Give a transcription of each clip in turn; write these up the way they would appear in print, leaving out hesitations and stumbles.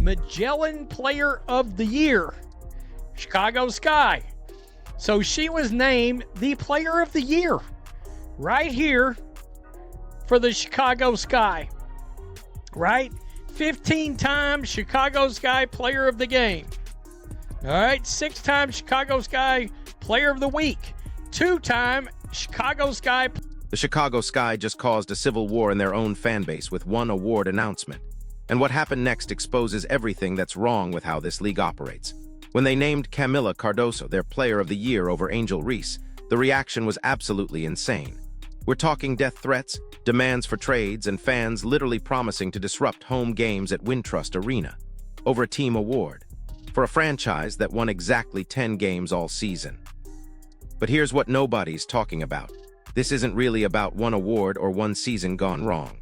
Magellan Player of the Year, Chicago Sky. So she was named the Player of the Year right here for the Chicago Sky, right? 15 times Chicago Sky Player of the Game. All right, 6 times Chicago Sky Player of the Week. 2-time Chicago Sky. The Chicago Sky just caused a civil war in their own fan base with one award announcement. And what happened next exposes everything that's wrong with how this league operates. When they named Kamilla Cardoso their Player of the Year over Angel Reese, the reaction was absolutely insane. We're talking death threats, demands for trades, and fans literally promising to disrupt home games at Wintrust Arena over a team award for a franchise that won exactly 10 games all season. But here's what nobody's talking about. This isn't really about one award or one season gone wrong.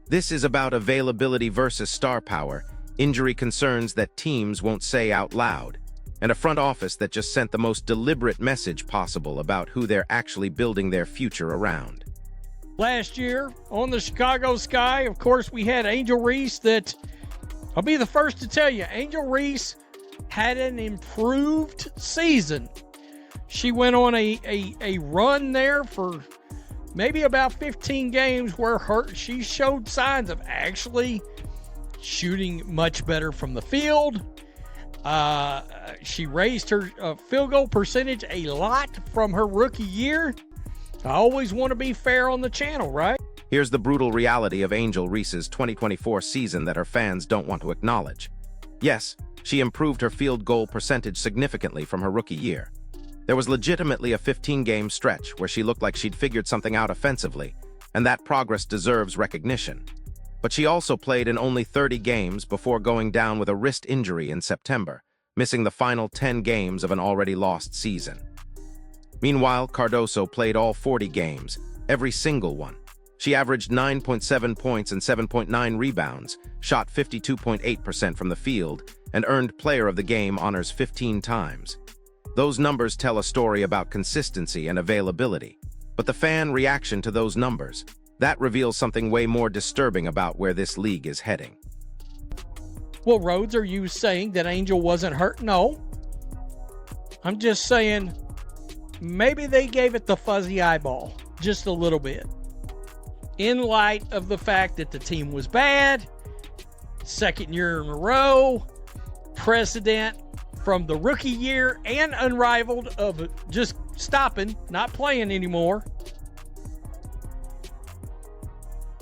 This is about availability versus star power, injury concerns that teams won't say out loud, and a front office that just sent the most deliberate message possible about who they're actually building their future around. Last year on the Chicago Sky, of course, we had Angel Reese that, I'll be the first to tell you, Angel Reese had an improved season. She went on a run there for maybe about 15 games where she showed signs of actually shooting much better from the field. She raised her field goal percentage a lot from her rookie year. I always want to be fair on the channel, right? Here's the brutal reality of Angel Reese's 2024 season that her fans don't want to acknowledge. Yes, she improved her field goal percentage significantly from her rookie year. There was legitimately a 15-game stretch where she looked like she'd figured something out offensively, and that progress deserves recognition. But she also played in only 30 games before going down with a wrist injury in September, missing the final 10 games of an already lost season. Meanwhile, Cardoso played all 40 games, every single one. She averaged 9.7 points and 7.9 rebounds, shot 52.8% from the field, and earned Player of the Game honors 15 times. Those numbers tell a story about consistency and availability. But the fan reaction to those numbers, that reveals something way more disturbing about where this league is heading. Well, Rhodes, are you saying that Angel wasn't hurt? No. I'm just saying maybe they gave it the fuzzy eyeball just a little bit. In light of the fact that the team was bad, second year in a row, precedent from the rookie year and unrivaled of just stopping, not playing anymore.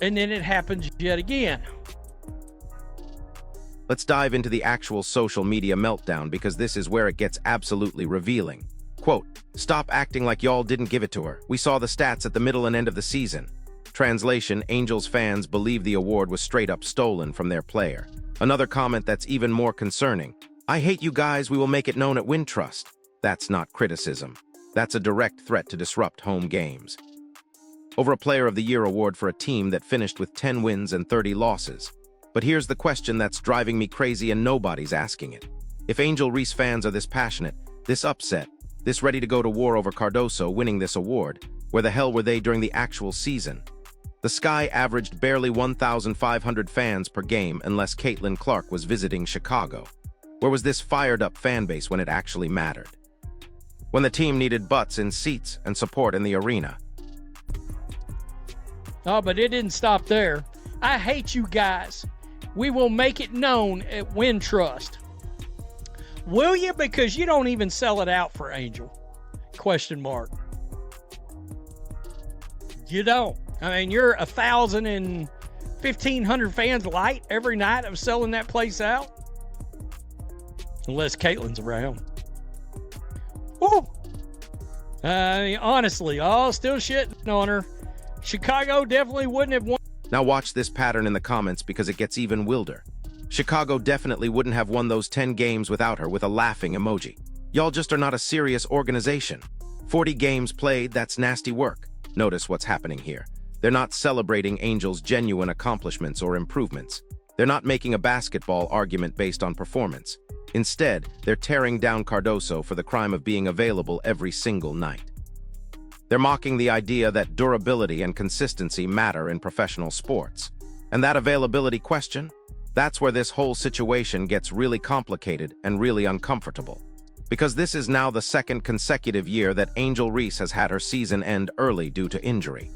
And then it happens yet again. Let's dive into the actual social media meltdown because this is where it gets absolutely revealing. Quote, "Stop acting like y'all didn't give it to her. We saw the stats at the middle and end of the season." Translation, Angels fans believe the award was straight up stolen from their player. Another comment that's even more concerning. "I hate you guys, we will make it known at Wintrust." That's not criticism. That's a direct threat to disrupt home games. Over a Player of the Year award for a team that finished with 10 wins and 30 losses. But here's the question that's driving me crazy and nobody's asking it. If Angel Reese fans are this passionate, this upset, this ready to go to war over Cardoso winning this award, where the hell were they during the actual season? The Sky averaged barely 1,500 fans per game unless Caitlin Clark was visiting Chicago. Where was this fired-up fan base when it actually mattered? When the team needed butts in seats and support in the arena. Oh, but it didn't stop there. I hate you guys. We will make it known at Wintrust. Will you? Because you don't even sell it out for Angel. Question mark. You don't. I mean, you're 1,000 and 1,500 fans light every night of selling that place out. Unless Caitlin's around. Woo! Honestly, still shitting on her. Chicago definitely wouldn't have won. Now watch this pattern in the comments because it gets even wilder. Chicago definitely wouldn't have won those 10 games without her with a laughing emoji. Y'all just are not a serious organization. 40 games played, that's nasty work. Notice what's happening here. They're not celebrating Angel's genuine accomplishments or improvements. They're not making a basketball argument based on performance. Instead, they're tearing down Cardoso for the crime of being available every single night. They're mocking the idea that durability and consistency matter in professional sports. And that availability question? That's where this whole situation gets really complicated and really uncomfortable. Because this is now the second consecutive year that Angel Reese has had her season end early due to injury.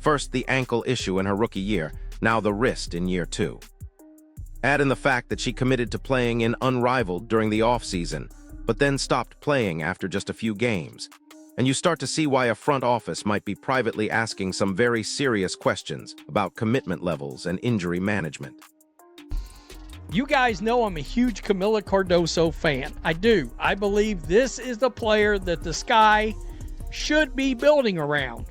First, the ankle issue in her rookie year, now the wrist in year 2. Add in the fact that she committed to playing in Unrivaled during the offseason, but then stopped playing after just a few games. And you start to see why a front office might be privately asking some very serious questions about commitment levels and injury management. You guys know I'm a huge Kamilla Cardoso fan. I do. I believe this is the player that the Sky should be building around.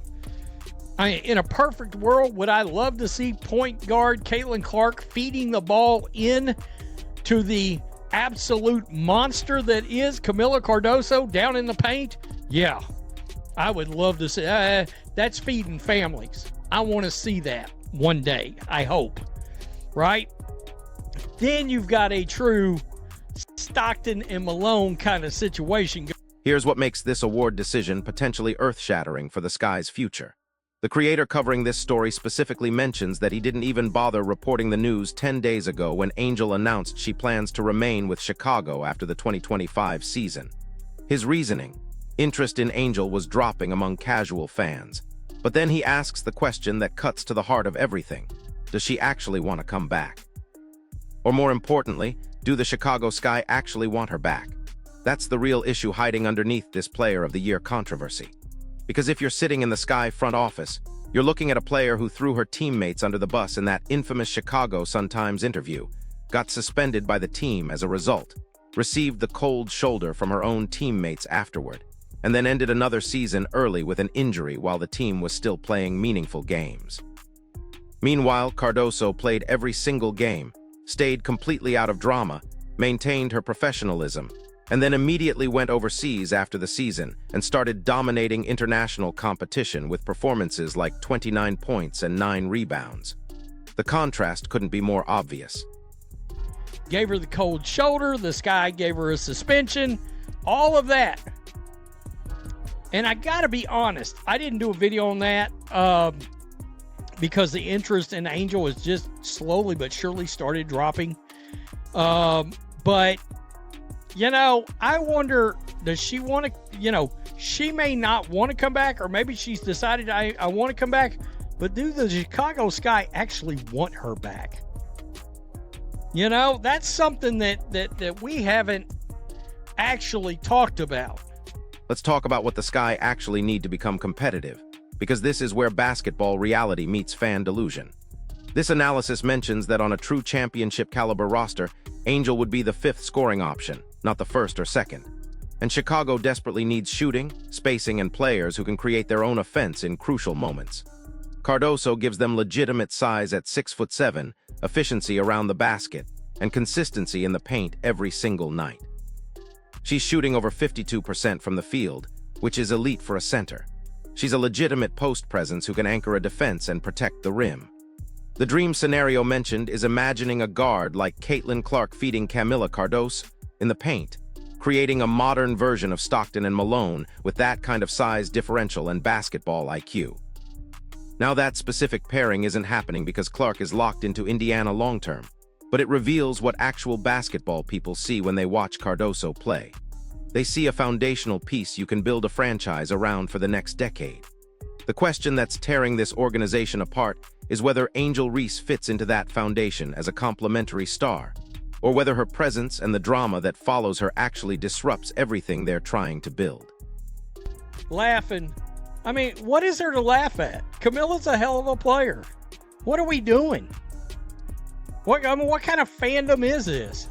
In a perfect world, would I love to see point guard Caitlin Clark feeding the ball in to the absolute monster that is Kamilla Cardoso down in the paint? Yeah, I would love to see. That's feeding families. I want to see that one day, I hope. Right? Then you've got a true Stockton and Malone kind of situation. Here's what makes this award decision potentially earth-shattering for the Sky's future. The creator covering this story specifically mentions that he didn't even bother reporting the news 10 days ago when Angel announced she plans to remain with Chicago after the 2025 season. His reasoning: interest in Angel was dropping among casual fans. But then he asks the question that cuts to the heart of everything. Does she actually want to come back? Or more importantly, do the Chicago Sky actually want her back? That's the real issue hiding underneath this Player of the Year controversy. Because if you're sitting in the Sky front office, you're looking at a player who threw her teammates under the bus in that infamous Chicago Sun-Times interview, got suspended by the team as a result, received the cold shoulder from her own teammates afterward, and then ended another season early with an injury while the team was still playing meaningful games. Meanwhile, Cardoso played every single game, stayed completely out of drama, maintained her professionalism, and then immediately went overseas after the season and started dominating international competition with performances like 29 points and 9 rebounds. The contrast couldn't be more obvious. Gave her the cold shoulder, the Sky gave her a suspension, all of that. And I gotta be honest, I didn't do a video on that because the interest in Angel has just slowly but surely started dropping. But you know, I wonder, does she want to, she may not want to come back, or maybe she's decided I want to come back, but do the Chicago Sky actually want her back? That's something that we haven't actually talked about. Let's talk about what the Sky actually need to become competitive, because this is where basketball reality meets fan delusion. This analysis mentions that on a true championship caliber roster, Angel would be the 5th scoring option, not the 1st or 2nd. And Chicago desperately needs shooting, spacing, and players who can create their own offense in crucial moments. Cardoso gives them legitimate size at 6'7", efficiency around the basket, and consistency in the paint every single night. She's shooting over 52% from the field, which is elite for a center. She's a legitimate post presence who can anchor a defense and protect the rim. The dream scenario mentioned is imagining a guard like Caitlin Clark feeding Kamilla Cardoso in the paint, creating a modern version of Stockton and Malone with that kind of size differential and basketball IQ. Now that specific pairing isn't happening because Clark is locked into Indiana long-term, but it reveals what actual basketball people see when they watch Cardoso play. They see a foundational piece you can build a franchise around for the next decade. The question that's tearing this organization apart is whether Angel Reese fits into that foundation as a complementary star, or whether her presence and the drama that follows her actually disrupts everything they're trying to build. Laughing. I mean, what is there to laugh at? Kamilla's a hell of a player. What are we doing? What kind of fandom is this?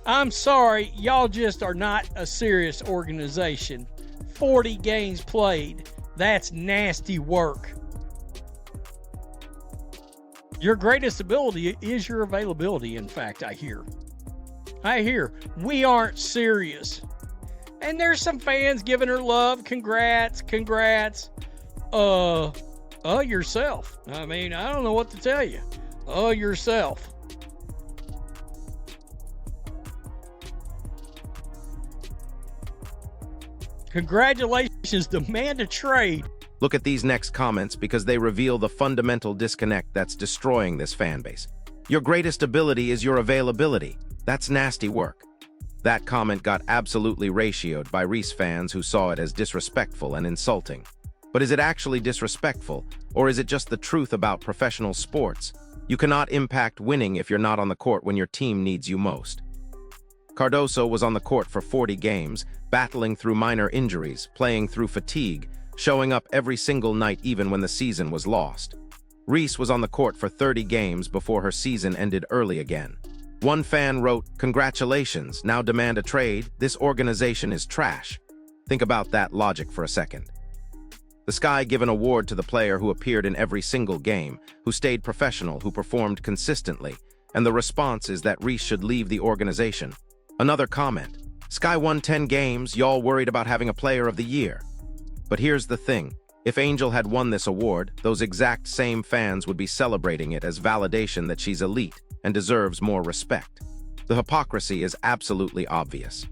I'm sorry, y'all just are not a serious organization. 40 games played. That's nasty work. Your greatest ability is your availability, in fact, I hear. We aren't serious. And there's some fans giving her love. Congrats. Yourself. I mean, I don't know what to tell you. Yourself. Congratulations, demand a trade. Look at these next comments because they reveal the fundamental disconnect that's destroying this fan base. Your greatest ability is your availability. That's nasty work. That comment got absolutely ratioed by Reese fans who saw it as disrespectful and insulting. But is it actually disrespectful, or is it just the truth about professional sports? You cannot impact winning if you're not on the court when your team needs you most. Cardoso was on the court for 40 games, battling through minor injuries, playing through fatigue, showing up every single night even when the season was lost. Reese was on the court for 30 games before her season ended early again. One fan wrote, "Congratulations, now demand a trade. This organization is trash." Think about that logic for a second. The Sky give an award to the player who appeared in every single game, who stayed professional, who performed consistently, and the response is that Reese should leave the organization. Another comment, "Sky won 10 games, y'all worried about having a player of the year." But here's the thing, if Angel had won this award, those exact same fans would be celebrating it as validation that she's elite and deserves more respect. The hypocrisy is absolutely obvious.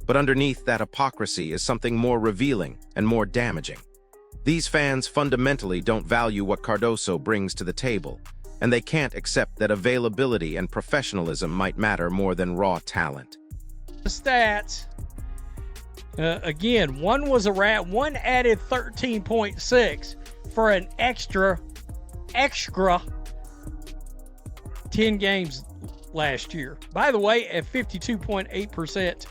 But underneath that hypocrisy is something more revealing and more damaging. These fans fundamentally don't value what Cardoso brings to the table, and they can't accept that availability and professionalism might matter more than raw talent. The stats, again, one added 13.6 for an extra 10 games last year. By the way, at 52.8%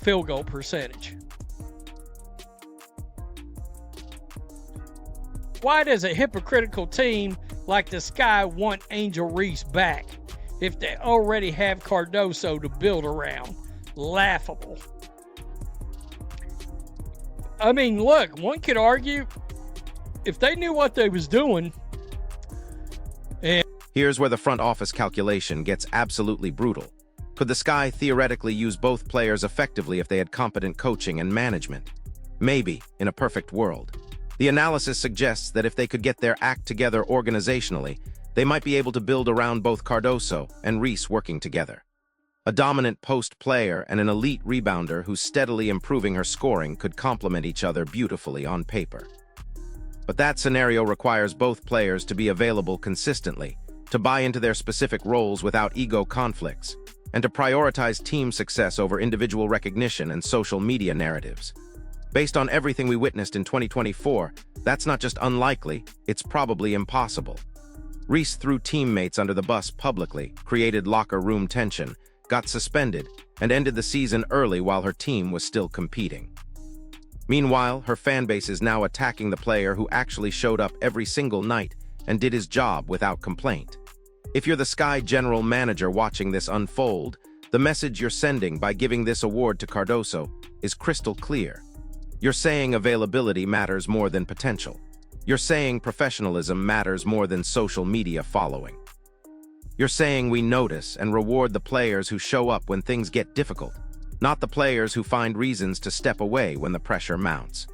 field goal percentage. Why does a hypocritical team like the Sky want Angel Reese back if they already have Cardoso to build around? Laughable. I mean, look, one could argue if they knew what they was doing. Here's where the front office calculation gets absolutely brutal. Could the Sky theoretically use both players effectively if they had competent coaching and management? Maybe, in a perfect world. The analysis suggests that if they could get their act together organizationally, they might be able to build around both Cardoso and Reese working together. A dominant post player and an elite rebounder who's steadily improving her scoring could complement each other beautifully on paper. But that scenario requires both players to be available consistently, to buy into their specific roles without ego conflicts, and to prioritize team success over individual recognition and social media narratives. Based on everything we witnessed in 2024, that's not just unlikely, it's probably impossible. Reese threw teammates under the bus publicly, created locker room tension, got suspended, and ended the season early while her team was still competing. Meanwhile, her fanbase is now attacking the player who actually showed up every single night and did his job without complaint. If you're the Sky general manager watching this unfold, the message you're sending by giving this award to Cardoso is crystal clear. You're saying availability matters more than potential. You're saying professionalism matters more than social media following. You're saying we notice and reward the players who show up when things get difficult, not the players who find reasons to step away when the pressure mounts.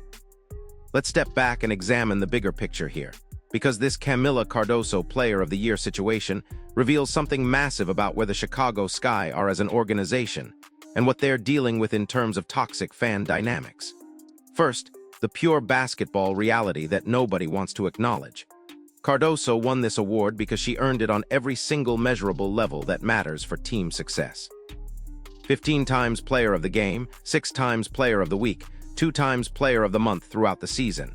Let's step back and examine the bigger picture here, because this Kamilla Cardoso Player of the Year situation reveals something massive about where the Chicago Sky are as an organization and what they're dealing with in terms of toxic fan dynamics. First, the pure basketball reality that nobody wants to acknowledge. Cardoso won this award because she earned it on every single measurable level that matters for team success. 15 times Player of the Game, 6 times Player of the Week, 2 times Player of the Month throughout the season.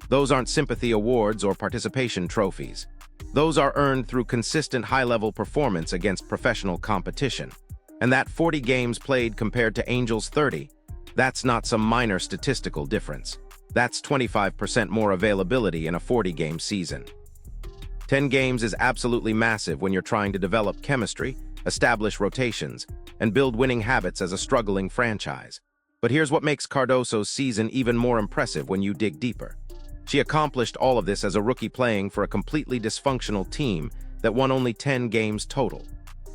Those aren't sympathy awards or participation trophies. Those are earned through consistent high-level performance against professional competition. And that 40 games played compared to Angel's 30, that's not some minor statistical difference. That's 25% more availability in a 40-game season. 10 games is absolutely massive when you're trying to develop chemistry, establish rotations, and build winning habits as a struggling franchise. But here's what makes Cardoso's season even more impressive when you dig deeper. She accomplished all of this as a rookie playing for a completely dysfunctional team that won only 10 games total.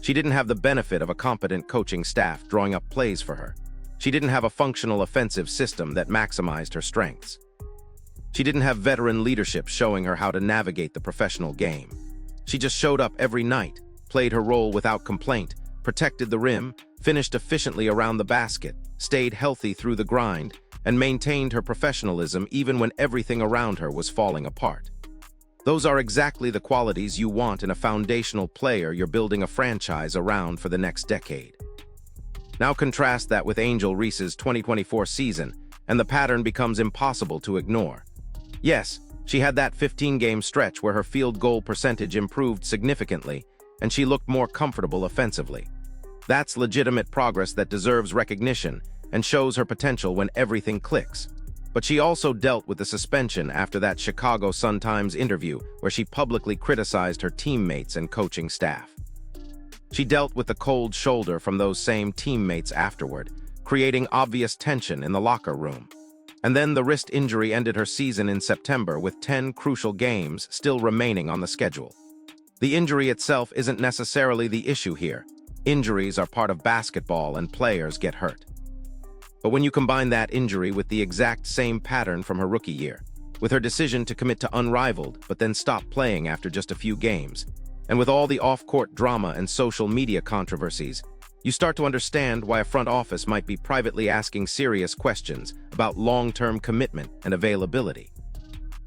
She didn't have the benefit of a competent coaching staff drawing up plays for her. She didn't have a functional offensive system that maximized her strengths. She didn't have veteran leadership showing her how to navigate the professional game. She just showed up every night, played her role without complaint, protected the rim, finished efficiently around the basket, stayed healthy through the grind, and maintained her professionalism even when everything around her was falling apart. Those are exactly the qualities you want in a foundational player you're building a franchise around for the next decade. Now contrast that with Angel Reese's 2024 season, and the pattern becomes impossible to ignore. Yes, she had that 15-game stretch where her field goal percentage improved significantly, and she looked more comfortable offensively. That's legitimate progress that deserves recognition and shows her potential when everything clicks. But she also dealt with the suspension after that Chicago Sun-Times interview where she publicly criticized her teammates and coaching staff. She dealt with the cold shoulder from those same teammates afterward, creating obvious tension in the locker room. And then the wrist injury ended her season in September with 10 crucial games still remaining on the schedule. The injury itself isn't necessarily the issue here. Injuries are part of basketball and players get hurt. But when you combine that injury with the exact same pattern from her rookie year, with her decision to commit to unrivaled but then stop playing after just a few games, and with all the off-court drama and social media controversies, you start to understand why a front office might be privately asking serious questions about long-term commitment and availability.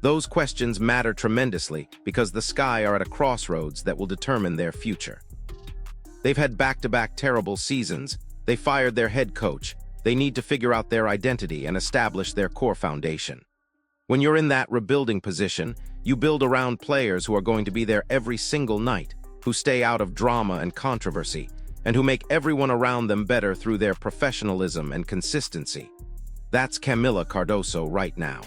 Those questions matter tremendously because the Sky are at a crossroads that will determine their future. They've had back-to-back terrible seasons, they fired their head coach, they need to figure out their identity and establish their core foundation. When you're in that rebuilding position, you build around players who are going to be there every single night, who stay out of drama and controversy, and who make everyone around them better through their professionalism and consistency. That's Kamilla Cardoso right now.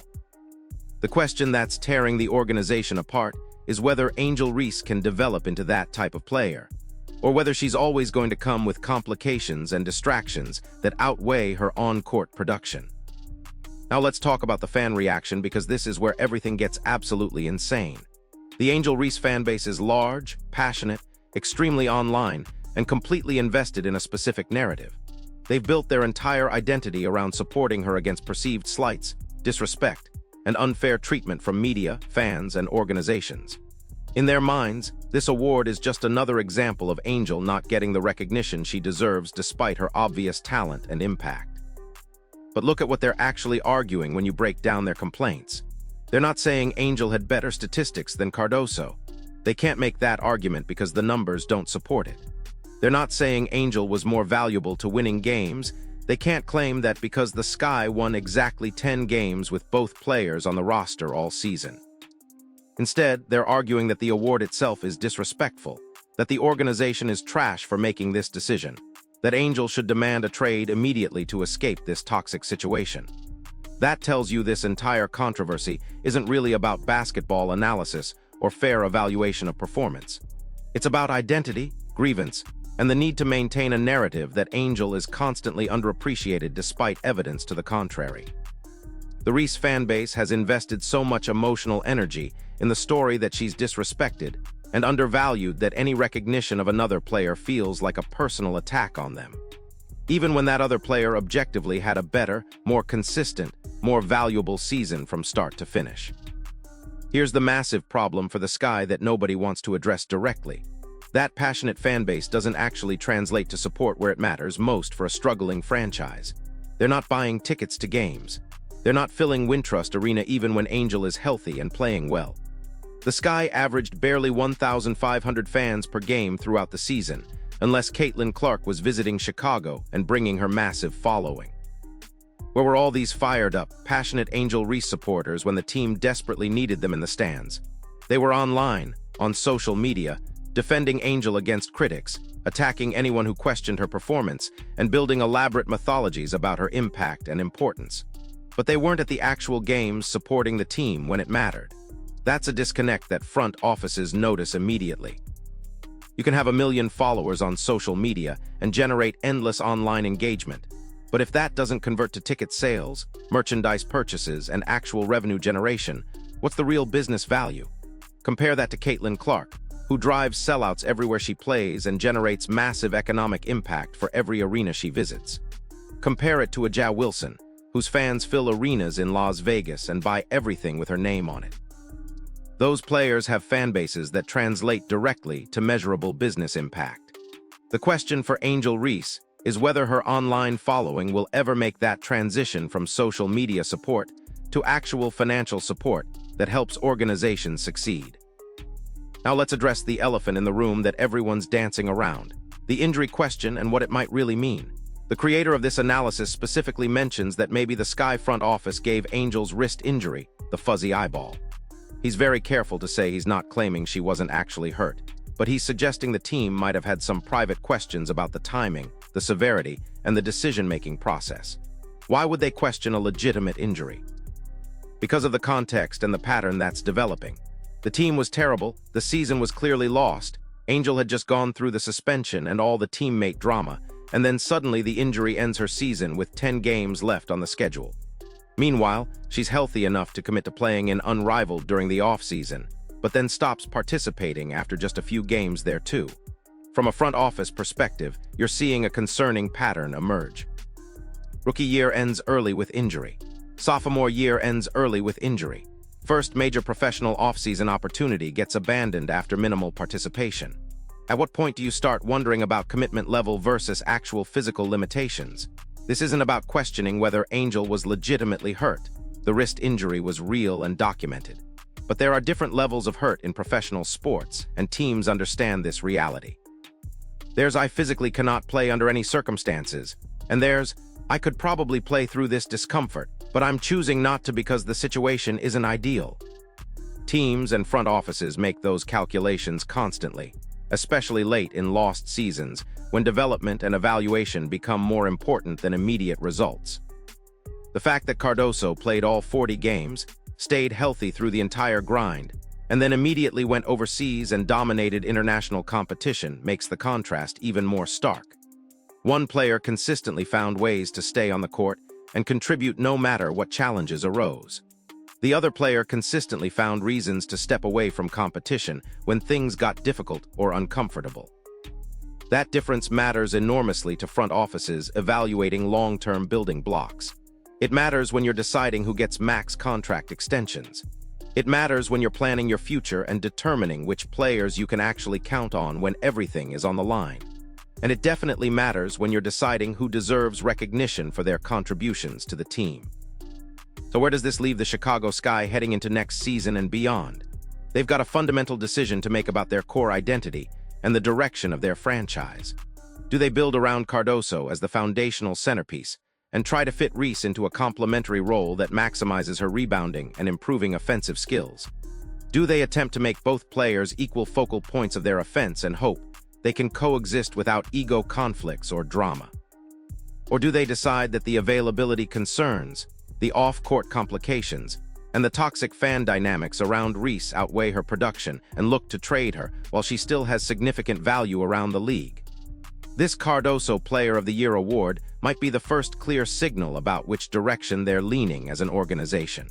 The question that's tearing the organization apart is whether Angel Reese can develop into that type of player, or whether she's always going to come with complications and distractions that outweigh her on-court production. Now let's talk about the fan reaction because this is where everything gets absolutely insane. The Angel Reese fanbase is large, passionate, extremely online, and completely invested in a specific narrative. They've built their entire identity around supporting her against perceived slights, disrespect, and unfair treatment from media, fans, and organizations. In their minds, this award is just another example of Angel not getting the recognition she deserves despite her obvious talent and impact. But look at what they're actually arguing when you break down their complaints. They're not saying Angel had better statistics than Cardoso. They can't make that argument because the numbers don't support it. They're not saying Angel was more valuable to winning games. They can't claim that because the Sky won exactly 10 games with both players on the roster all season. Instead, they're arguing that the award itself is disrespectful, that the organization is trash for making this decision, that Angel should demand a trade immediately to escape this toxic situation. That tells you this entire controversy isn't really about basketball analysis or fair evaluation of performance. It's about identity, grievance, and the need to maintain a narrative that Angel is constantly underappreciated despite evidence to the contrary. The Reese fanbase has invested so much emotional energy in the story that she's disrespected and undervalued that any recognition of another player feels like a personal attack on them, even when that other player objectively had a better, more consistent, more valuable season from start to finish. Here's the massive problem for the Sky that nobody wants to address directly. That passionate fanbase doesn't actually translate to support where it matters most for a struggling franchise. They're not buying tickets to games. They're not filling Wintrust Arena even when Angel is healthy and playing well. The Sky averaged barely 1,500 fans per game throughout the season, unless Caitlin Clark was visiting Chicago and bringing her massive following. Where were all these fired-up, passionate Angel Reese supporters when the team desperately needed them in the stands? They were online, on social media, defending Angel against critics, attacking anyone who questioned her performance, and building elaborate mythologies about her impact and importance. But they weren't at the actual games supporting the team when it mattered. That's a disconnect that front offices notice immediately. You can have 1 million followers on social media and generate endless online engagement, but if that doesn't convert to ticket sales, merchandise purchases, and actual revenue generation, what's the real business value? Compare that to Caitlin Clark, who drives sellouts everywhere she plays and generates massive economic impact for every arena she visits. Compare it to a Ja Wilson, whose fans fill arenas in Las Vegas and buy everything with her name on it. Those players have fan bases that translate directly to measurable business impact. The question for Angel Reese is whether her online following will ever make that transition from social media support to actual financial support that helps organizations succeed. Now let's address the elephant in the room that everyone's dancing around, the injury question and what it might really mean. The creator of this analysis specifically mentions that maybe the Sky front office gave Angel's wrist injury, the fuzzy eyeball. He's very careful to say he's not claiming she wasn't actually hurt, but he's suggesting the team might have had some private questions about the timing, the severity, and the decision-making process. Why would they question a legitimate injury? Because of the context and the pattern that's developing. The team was terrible, the season was clearly lost, Angel had just gone through the suspension and all the teammate drama, and then suddenly the injury ends her season with 10 games left on the schedule. Meanwhile, she's healthy enough to commit to playing in Unrivaled during the off-season, but then stops participating after just a few games there too. From a front office perspective, you're seeing a concerning pattern emerge. Rookie year ends early with injury. Sophomore year ends early with injury. First major professional off-season opportunity gets abandoned after minimal participation. At what point do you start wondering about commitment level versus actual physical limitations? This isn't about questioning whether Angel was legitimately hurt. The wrist injury was real and documented. But there are different levels of hurt in professional sports, and teams understand this reality. There's I physically cannot play under any circumstances, and there's I could probably play through this discomfort, but I'm choosing not to because the situation isn't ideal. Teams and front offices make those calculations constantly, especially late in lost seasons, when development and evaluation become more important than immediate results. The fact that Cardoso played all 40 games, stayed healthy through the entire grind, and then immediately went overseas and dominated international competition makes the contrast even more stark. One player consistently found ways to stay on the court and contribute no matter what challenges arose. The other player consistently found reasons to step away from competition when things got difficult or uncomfortable. That difference matters enormously to front offices evaluating long-term building blocks. It matters when you're deciding who gets max contract extensions. It matters when you're planning your future and determining which players you can actually count on when everything is on the line. And it definitely matters when you're deciding who deserves recognition for their contributions to the team. So where does this leave the Chicago Sky heading into next season and beyond? They've got a fundamental decision to make about their core identity and the direction of their franchise. Do they build around Cardoso as the foundational centerpiece and try to fit Reese into a complementary role that maximizes her rebounding and improving offensive skills? Do they attempt to make both players equal focal points of their offense and hope they can coexist without ego conflicts or drama? Or do they decide that the availability concerns, the off-court complications, and the toxic fan dynamics around Reese outweigh her production and look to trade her while she still has significant value around the league? This Cardoso Player of the Year award might be the first clear signal about which direction they're leaning as an organization.